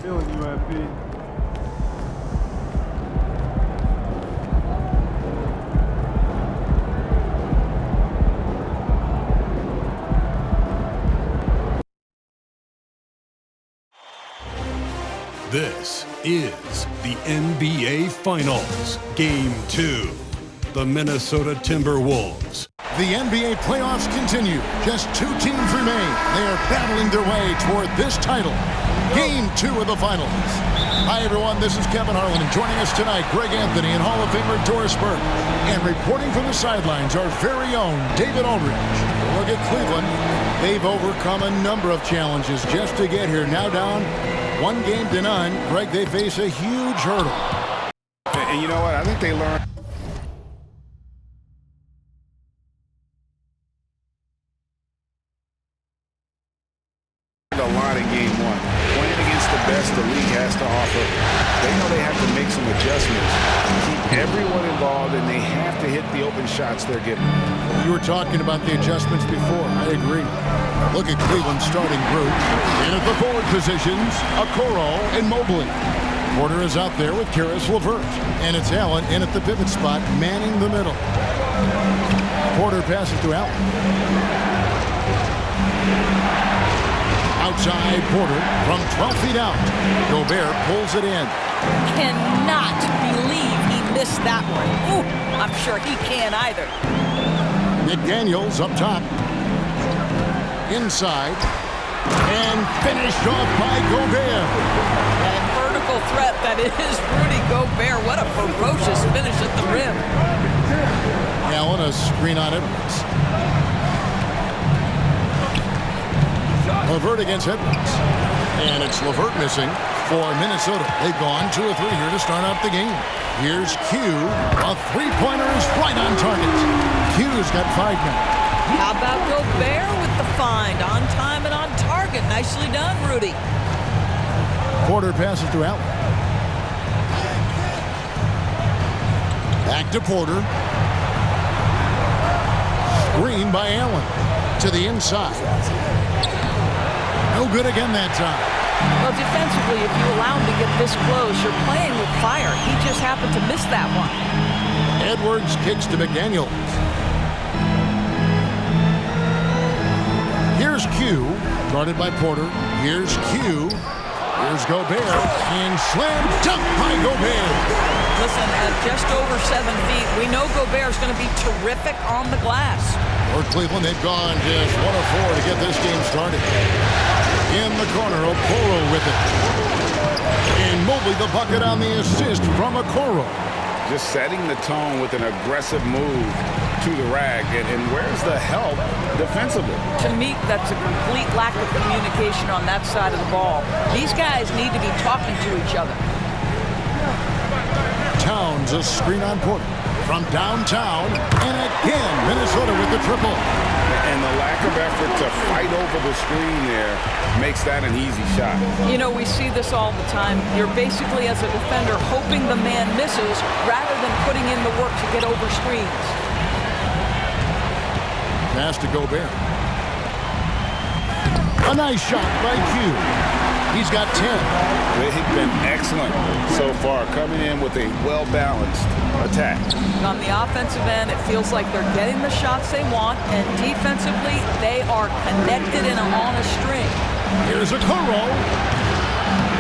Feeling UMP. This is the NBA Finals, Game 2. The Minnesota Timberwolves. The NBA playoffs continue. Just 2 teams remain. They are battling their way toward this title. Game 2 of the finals. Hi, everyone. This is Kevin Harlan. And joining us tonight, Greg Anthony and Hall of Famer Doris Burke. And reporting from the sidelines, our very own David Aldridge. Look at Cleveland. They've overcome a number of challenges just to get here. Now down 1 game to none. Greg, they face a huge hurdle. And you know what? I think they learned. A lot in game 1. Playing against the best the league has to offer. They know they have to make some adjustments, keep everyone involved, and they have to hit the open shots they're given. You were talking about the adjustments before. I agree. Look at Cleveland's starting group. And at the forward positions, Okoro and Mobley. Porter is out there with Caris LeVert. And it's Allen in at the pivot spot, manning the middle. Porter passes to Allen. Outside Porter from 12 feet out. Gobert pulls it in. Cannot believe he missed that one. Ooh, I'm sure he can't either. McDaniels up top. Inside. And finished off by Gobert. That vertical threat that is Rudy Gobert. What a ferocious finish at the rim. Allen, a screen on Edwards. LeVert against Edwards. And it's LeVert missing for Minnesota. They've gone 2 of 3 here to start out the game. Here's Q. A three-pointer is right on target. Q's got 5 now. How about Gobert with the find? On time and on target. Nicely done, Rudy. Porter passes to Allen. Back to Porter. Screen by Allen. To the inside. No good again that time. Well, defensively, if you allow him to get this close, you're playing with fire. He just happened to miss that one. Edwards kicks to McDaniels. Here's Q, guarded by Porter. Here's Q. Here's Gobert. And slam dunk by Gobert. Listen, at just over 7 feet, we know Gobert's going to be terrific on the glass. For Cleveland, they've gone just 1 of 4 to get this game started. In the corner, Okoro with it. And Mobley the bucket on the assist from Okoro. Just setting the tone with an aggressive move to the rack. And where's the help defensively? To me, that's a complete lack of communication on that side of the ball. These guys need to be talking to each other. Towns a screen on Porter from downtown. And again, Minnesota with the triple. And the lack of effort to fight over the screen there makes that an easy shot. You know, we see this all the time. You're basically, as a defender, hoping the man misses rather than putting in the work to get over screens. Pass to Gobert. A nice shot by Q. He's got 10. They've been excellent so far, coming in with a well-balanced attack. On the offensive end, it feels like they're getting the shots they want, and defensively, they are connected and on a string. Here's Okoro.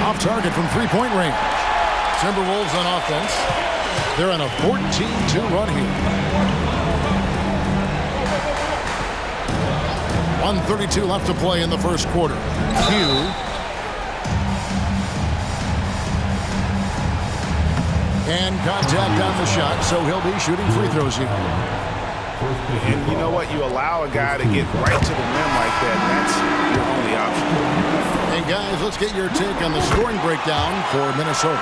Off target from three-point range. Timberwolves on offense. They're on a 14-2 run here. 1:32 left to play in the first quarter. Q. And contact on the shot, so he'll be shooting free throws here. And you know what? You allow a guy to get right to the rim like that, that's your only option. And guys, let's get your take on the scoring breakdown for Minnesota.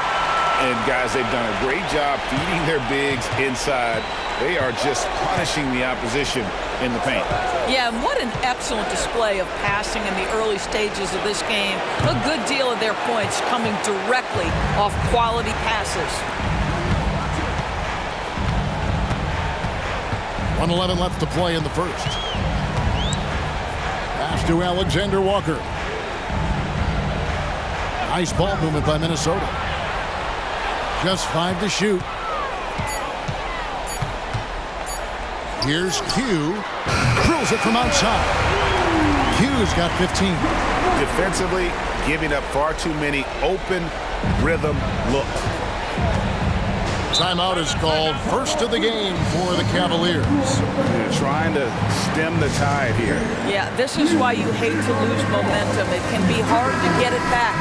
And, guys, they've done a great job feeding their bigs inside. They are just punishing the opposition in the paint. Yeah, and what an excellent display of passing in the early stages of this game. A good deal of their points coming directly off quality passes. 1:11 left to play in the first. Pass to Alexander Walker. Nice ball movement by Minnesota. Just 5 to shoot. Here's Q. Drills it from outside. Q's got 15. Defensively, giving up far too many open rhythm looks. Timeout is called, first of the game for the Cavaliers. They're trying to stem the tide here. Yeah, this is why you hate to lose momentum. It can be hard to get it back.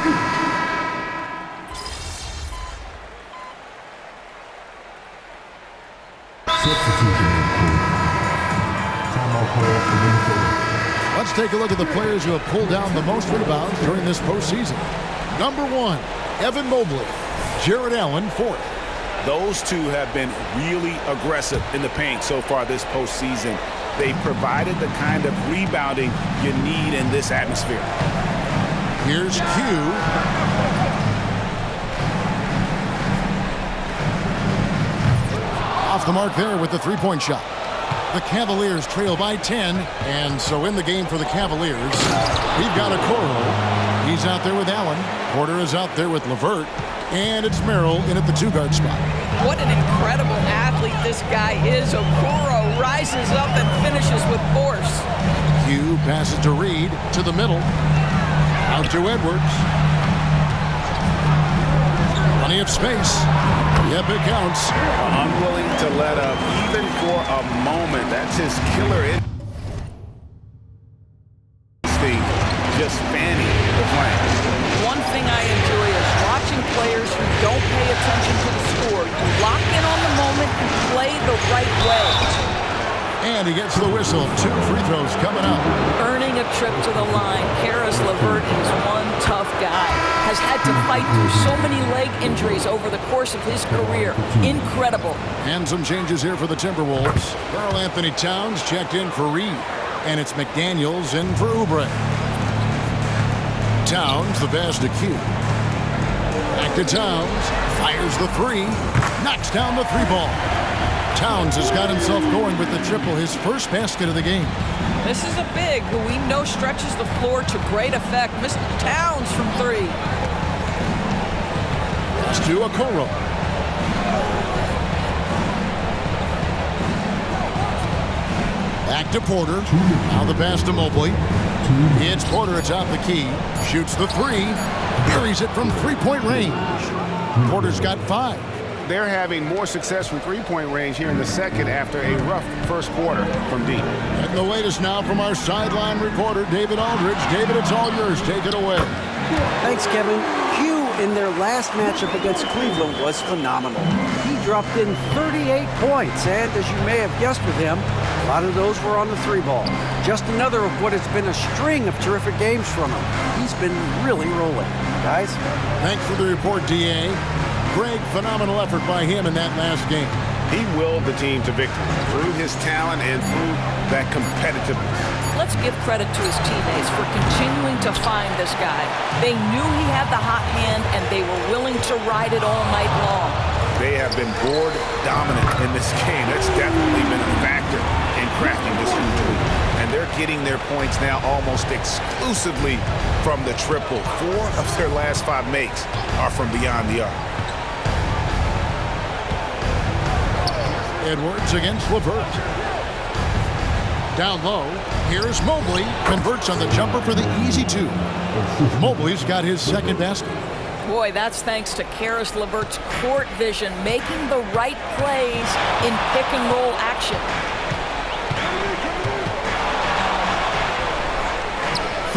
Let's take a look at the players who have pulled down the most rebounds during this postseason. Number 1, Evan Mobley. Jared Allen, 4th. Those two have been really aggressive in the paint so far this postseason. They've provided the kind of rebounding you need in this atmosphere. Here's Q. Off the mark there with the three-point shot. The Cavaliers trail by 10, and so in the game for the Cavaliers, we've got Okoro. He's out there with Allen. Porter is out there with LeVert, and it's Merrill in at the 2-guard spot. What an incredible athlete this guy is. Okoro rises up and finishes with force. Q passes to Reed, to the middle. Out to Edwards. Plenty of space. Yep, it counts. Unwilling to let up, even for a moment. That's his killer instinct. Just fanning the flank. One thing I enjoy is watching players who don't pay attention to the score. You lock in on the moment and play the right way. And he gets the whistle. 2 free throws coming up. Earning a trip to the line, Caris LeVert is one tough guy. Has had to fight through so many leg injuries over the course of his career. Incredible. And some changes here for the Timberwolves. Karl Anthony Towns checked in for Reed. And it's McDaniels in for Oubre. Towns, the pass to Q. Back to Towns. Fires the 3. Knocks down the 3-ball. Towns has got himself going with the triple, his first basket of the game. This is a big who we know stretches the floor to great effect. Mr. Towns from 3. Pass to Okoro. Back to Porter. Now the pass to Mobley. It's Porter atop the key. Shoots the 3. Buries it from 3-point range. Porter's got 5. They're having more success from three-point range here in the second after a rough first quarter from deep. And the latest now from our sideline reporter, David Aldridge. David, it's all yours. Take it away. Thanks, Kevin. Q in their last matchup against Cleveland was phenomenal. He dropped in 38 points, and as you may have guessed with him, a lot of those were on the 3-ball. Just another of what has been a string of terrific games from him. He's been really rolling. Guys? Thanks for the report, D.A. Greg, phenomenal effort by him in that last game. He willed the team to victory through his talent and through that competitiveness. Let's give credit to his teammates for continuing to find this guy. They knew he had the hot hand, and they were willing to ride it all night long. They have been board dominant in this game. That's definitely been a factor in crafting this huge lead. And they're getting their points now almost exclusively from the triple. 4 of their last 5 makes are from beyond the arc. Edwards against LeVert. Down low, here's Mobley. Converts on the jumper for the easy 2. Mobley's got his second basket. Boy, that's thanks to Caris LeVert's court vision, making the right plays in pick-and-roll action.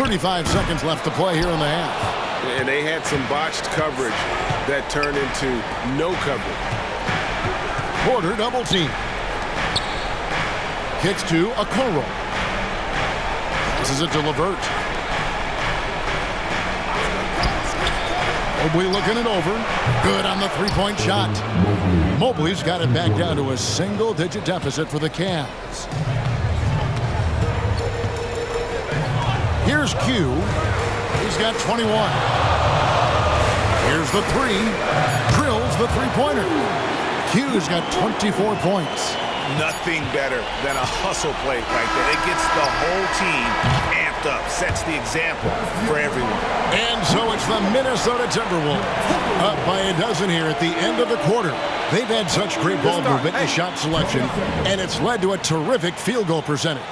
35 seconds left to play here in the half. And they had some botched coverage that turned into no coverage. Porter double team. Kicks to Okoro. This is it to LeVert. Mobley looking it over. Good on the three-point shot. Mobley's got it back down to a single-digit deficit for the Cavs. Here's Q. He's got 21. Here's the three. Drills the three-pointer. Q's got 24 points. Nothing better than a hustle play like that. It gets the whole team amped up, sets the example for everyone. And so it's the Minnesota Timberwolves up by a dozen here at the end of the quarter. They've had such great ball movement and shot selection, and it's led to a terrific field goal percentage.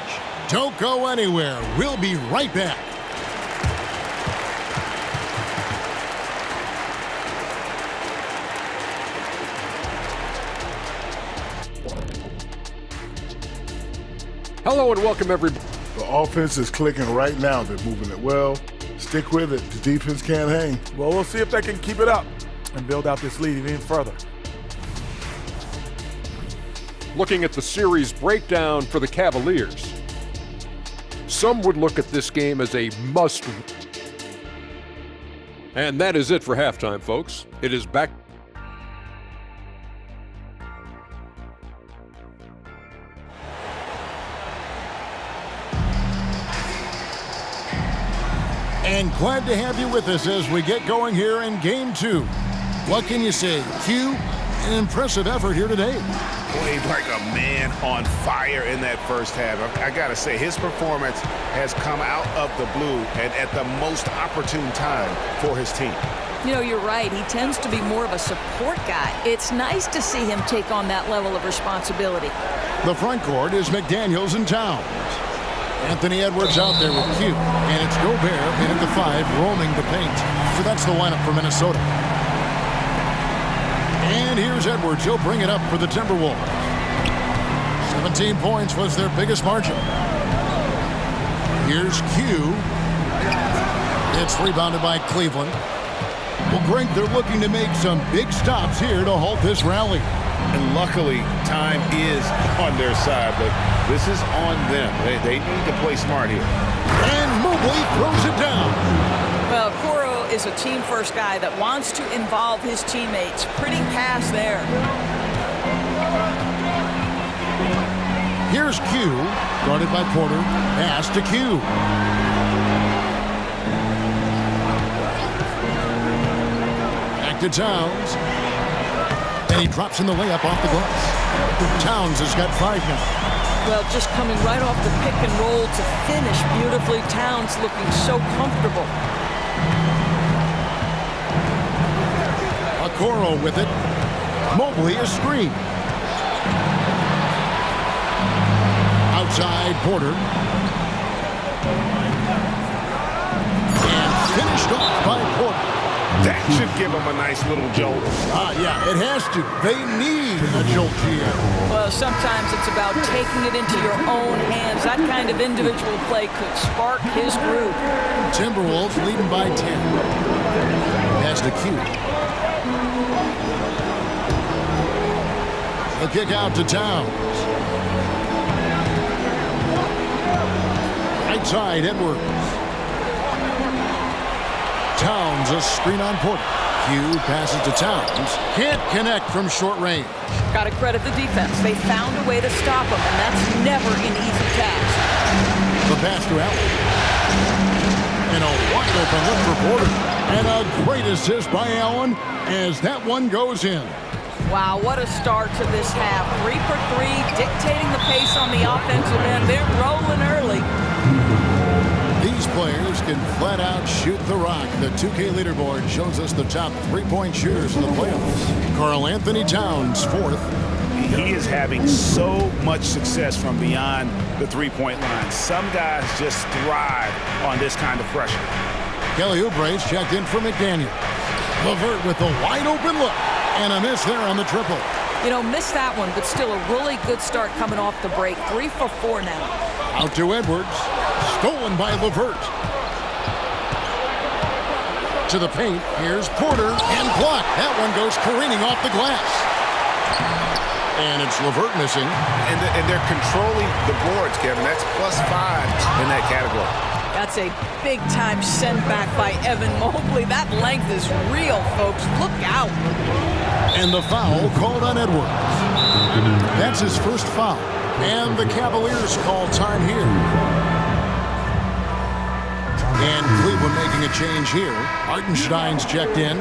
Don't go anywhere. We'll be right back. Hello and welcome, everybody. The offense is clicking right now. They're moving it well. Stick with it. The defense can't hang. Well, we'll see if they can keep it up and build out this lead even further. Looking at the series breakdown for the Cavaliers, some would look at this game as a must. And that is it for halftime, folks. It is back. And glad to have you with us as we get going here in Game 2. What can you say? Q, an impressive effort here today. Played like a man on fire in that first half. I got to say, his performance has come out of the blue and at the most opportune time for his team. You know, you're right. He tends to be more of a support guy. It's nice to see him take on that level of responsibility. The front court is McDaniels and Towns. Anthony Edwards out there with Q, and it's Gobert in at the 5, roaming the paint. So that's the lineup for Minnesota. And here's Edwards. He'll bring it up for the Timberwolves. 17 points was their biggest margin. Here's Q. It's rebounded by Cleveland. Well, Greg, they're looking to make some big stops here to halt this rally. And luckily, time is on their side, but this is on them. They need to play smart here. And Mobley throws it down. Well, Coro is a team-first guy that wants to involve his teammates. Pretty pass there. Here's Q, guarded by Porter. Pass to Q. Back to Towns. And he drops in the layup off the glass. Towns has got 5 now. Well, just coming right off the pick and roll to finish beautifully. Towns looking so comfortable. Okoro with it. Mobley a screen. Outside Porter. And finished off by Porter. That should give them a nice little jolt. Yeah, it has to. They need a jolt here. Well, sometimes it's about taking it into your own hands. That kind of individual play could spark his group. Timberwolves leading by 10. Pass to Q. The kick out to Towns. Right side, Edwards. Towns, a screen on Porter. Q passes to Towns. Can't connect from short range. Got to credit the defense. They found a way to stop him, and that's never an easy task. The pass to Allen. And a wide open look for Porter. And a great assist by Allen as that one goes in. Wow, what a start to this half. 3 for 3, dictating the pace on the offensive end. They're rolling early. These players can flat out shoot the rock. The 2K leaderboard shows us the top 3-point shooters in the playoffs. Karl Anthony Towns, 4th. He is having so much success from beyond the three-point line. Some guys just thrive on this kind of pressure. Kelly Oubre's checked in for McDaniel. LeVert with a wide open look. And a miss there on the triple. You know, missed that one, but still a really good start coming off the break. 3 for 4 now. Out to Edwards. Stolen by LeVert. To the paint. Here's Porter. And blocked. That one goes careening off the glass. And it's LeVert missing. And they're controlling the boards, Kevin. That's +5 in that category. That's a big-time send-back by Evan Mobley. That length is real, folks. Look out. And the foul called on Edwards. That's his first foul. And the Cavaliers call time here. And Cleveland making a change here. Hartenstein's checked in.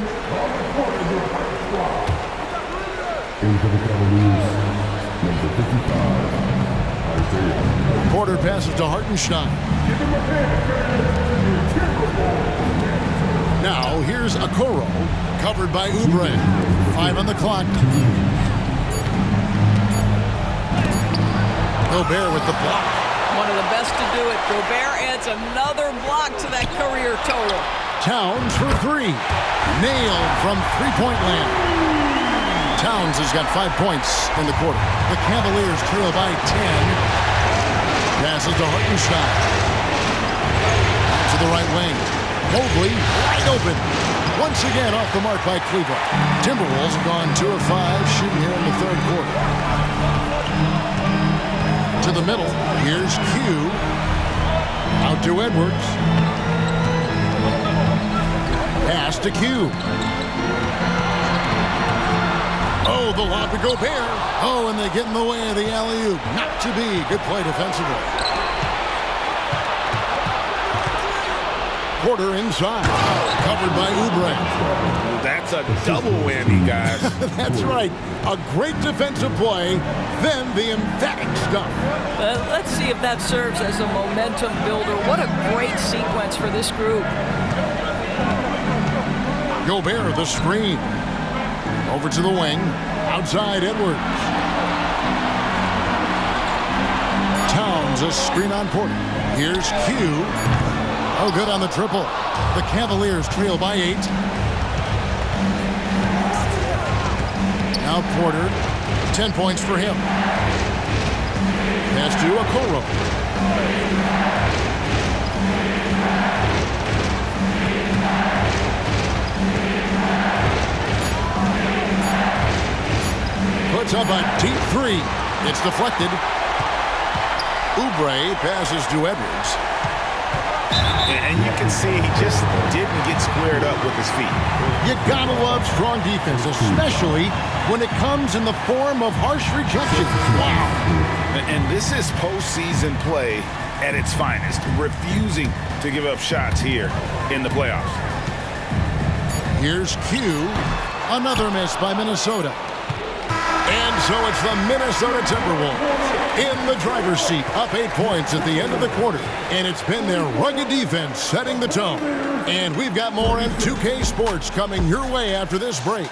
Porter passes to Hartenstein. Now here's Okoro, covered by Oubre. 5 on the clock. Gobert with the block. One of the best to do it. Gobert adds another block to that career total. Towns for 3. Nailed from three-point land. Towns has got 5 points in the quarter. The Cavaliers trail by 10. Passes to Hartenstein. To the right wing. Mobley wide open. Once again off the mark by Cleveland. Timberwolves have gone 2 of 5 shooting here in the third quarter. To the middle. Here's Q. Out to Edwards. Pass to Q. Oh, the lob to Gobert. Oh, and they get in the way of the alley-oop. Not to be. Good play defensively. Porter inside. Covered by Oubre. That's a double whammy, guys. That's right. A great defensive play, then the emphatic stuff. Let's see if that serves as a momentum builder. What a great sequence for this group. Gobert, the screen. Over to the wing. Outside Edwards. Towns, a screen on Porter. Here's Q. Oh, good on the triple. The Cavaliers trail by 8. Now Porter. 10 points for him. Pass to Okoro. Puts up a deep 3. It's deflected. Oubre passes to Edwards. And you can see he just didn't get squared up with his feet. You gotta love strong defense, especially when it comes in the form of harsh rejection. Wow. And this is postseason play at its finest, refusing to give up shots here in the playoffs. Here's Q. Another miss by Minnesota. And so it's the Minnesota Timberwolves in the driver's seat, up 8 points at the end of the quarter. And it's been their rugged defense setting the tone. And we've got more in 2K Sports coming your way after this break.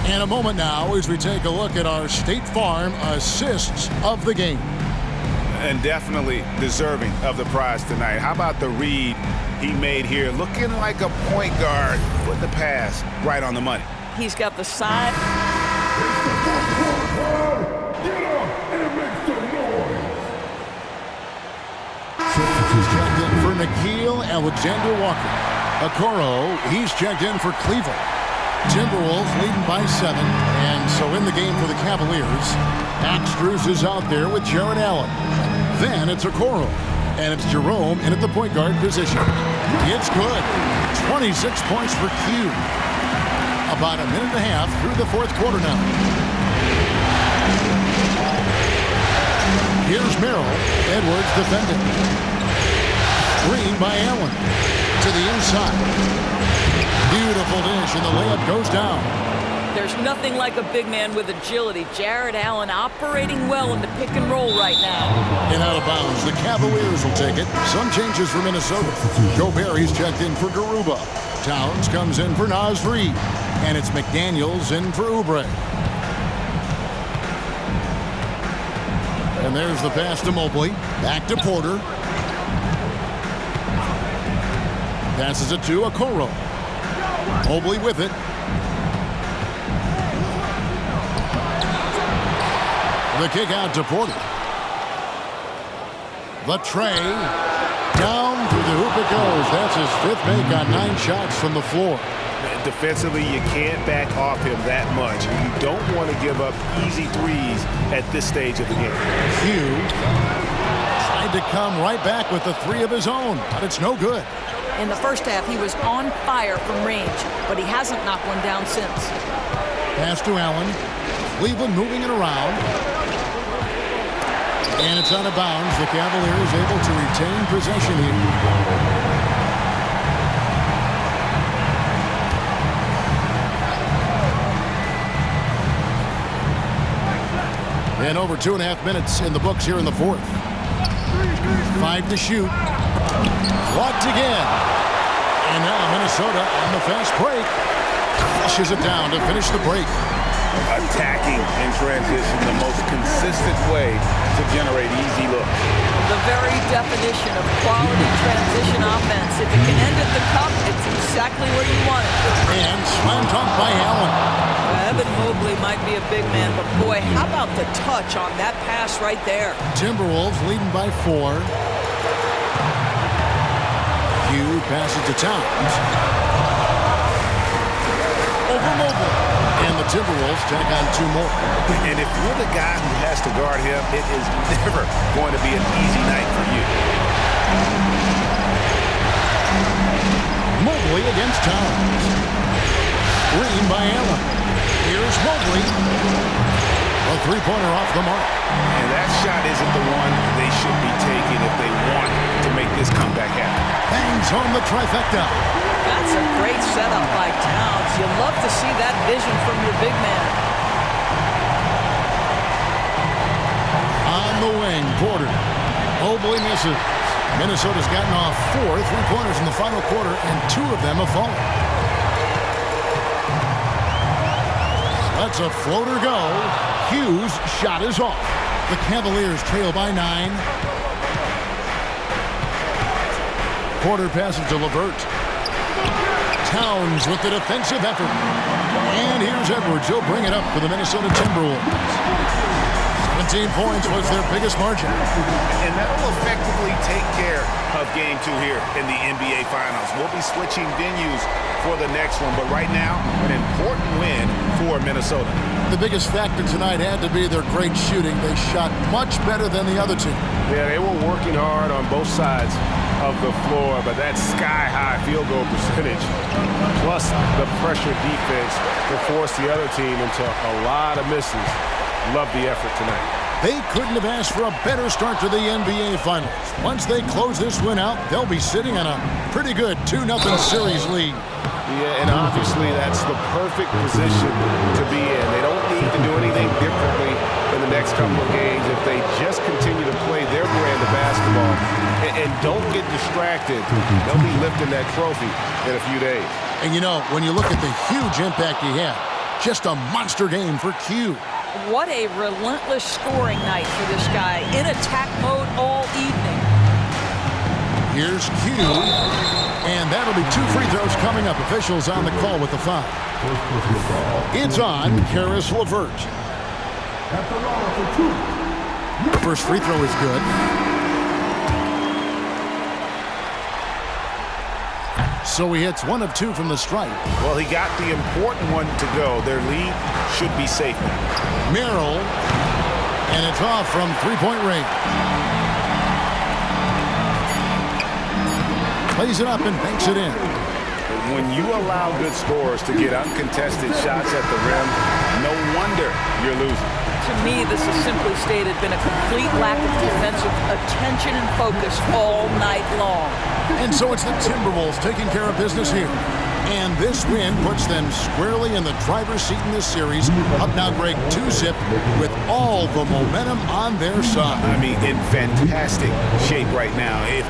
And a moment now as we take a look at our State Farm assists of the game. And definitely deserving of the prize tonight. How about the read he made here? Looking like a point guard, put the pass right on the money. He's got the side. Checked in for Nickeil Alexander-Walker. Okoro, he's checked in for Cleveland. Timberwolves leading by 7, and so in the game for the Cavaliers, Axters is out there with Jarrett Allen. Then it's Okoro, and it's Jerome in at the point guard position. It's good. 26 points for Q. About a minute and a half through the fourth quarter now. Here's Merrill. Edwards defending. Screen by Allen. To the inside. Beautiful dish, and the layup goes down. There's nothing like a big man with agility. Jarrett Allen operating well in the pick and roll right now. And out of bounds, the Cavaliers will take it. Some changes for Minnesota. Gobert, he's checked in for Garuba. Towns comes in for Naz Reid. And it's McDaniels in for Oubre. there's the pass to Mobley. Back to Porter. Passes it to Okoro. Mobley with it. The kick out to Porter. The tray. Down through the hoop it goes. That's his 5th make on 9 shots from the floor. Defensively, you can't back off him that much. You don't want to give up easy threes at this stage of the game. Hugh tried to come right back with the 3 of his own, but it's no good. In the first half, he was on fire from range, but he hasn't knocked one down since. Pass to Allen. Cleveland moving it around. And it's out of bounds. The Cavaliers able to retain possession here. And over 2.5 minutes in the books here in the 4th. 5 to shoot. Blocked again. And now Minnesota on the fast break. Flushes it down to finish the break. Attacking in transition, the most consistent way to generate easy looks. The very definition of quality transition offense. If it can end at the cup, it's exactly where you want it. And slam dunk by Allen. Evan Mobley might be a big man, but boy, how about the touch on that pass right there? Timberwolves leading by 4. Hugh passes to Towns. Over Mobley. And the Timberwolves tack on 2 more. And if you're the guy who has to guard him, it is never going to be an easy night for you. Mobley against Towns. Green by Allen. Here's Mobley. A 3-pointer off the mark. And that shot isn't the one they should be taking if they want to make this comeback happen. Bangs on the trifecta. That's a great setup by Towns. You love to see that vision from your big man. On the wing, Porter. Mobley misses. Minnesota's gotten off 4 3-pointers in the final quarter, and 2 of them have fallen. Let's a floater go. Hughes' shot is off. The Cavaliers trail by 9. Porter passes to LeVert. Towns with the defensive effort. And here's Edwards. He'll bring it up for the Minnesota Timberwolves. 17 points was their biggest margin. And that will effectively take care of Game 2 here in the NBA Finals. We'll be switching venues for the next one, but right now, an important win for Minnesota. The biggest factor tonight had to be their great shooting. They shot much better than the other team. Yeah, they were working hard on both sides of the floor, but that sky-high field goal percentage, plus the pressure defense, to force the other team into a lot of misses. Love the effort tonight. They couldn't have asked for a better start to the NBA Finals. Once they close this win out, they'll be sitting on a pretty good 2-0 series lead. Yeah, and obviously that's the perfect position to be in. They don't need to do anything differently in the next couple of games if they just continue to play their brand of basketball and don't get distracted. They'll be lifting that trophy in a few days. And you know, when you look at the huge impact he had, just a monster game for Q. What a relentless scoring night for this guy. In attack mode all evening. Here's Q. And that'll be 2 free throws coming up. Officials on the call with the foul. It's on Caris LeVert. The first free throw is good. So he hits 1 of 2 from the stripe. Well, he got the important one to go. Their lead should be safe now. Merrill, and it's off from 3-point range. Plays it up and banks it in. When you allow good scorers to get uncontested shots at the rim, no wonder you're losing. To me, this has simply stated been a complete lack of defensive attention and focus all night long. And so it's the Timberwolves taking care of business here. And this win puts them squarely in the driver's seat in this series. Up now, Greg, 2-zip with all the momentum on their side. I mean, in fantastic shape right now. If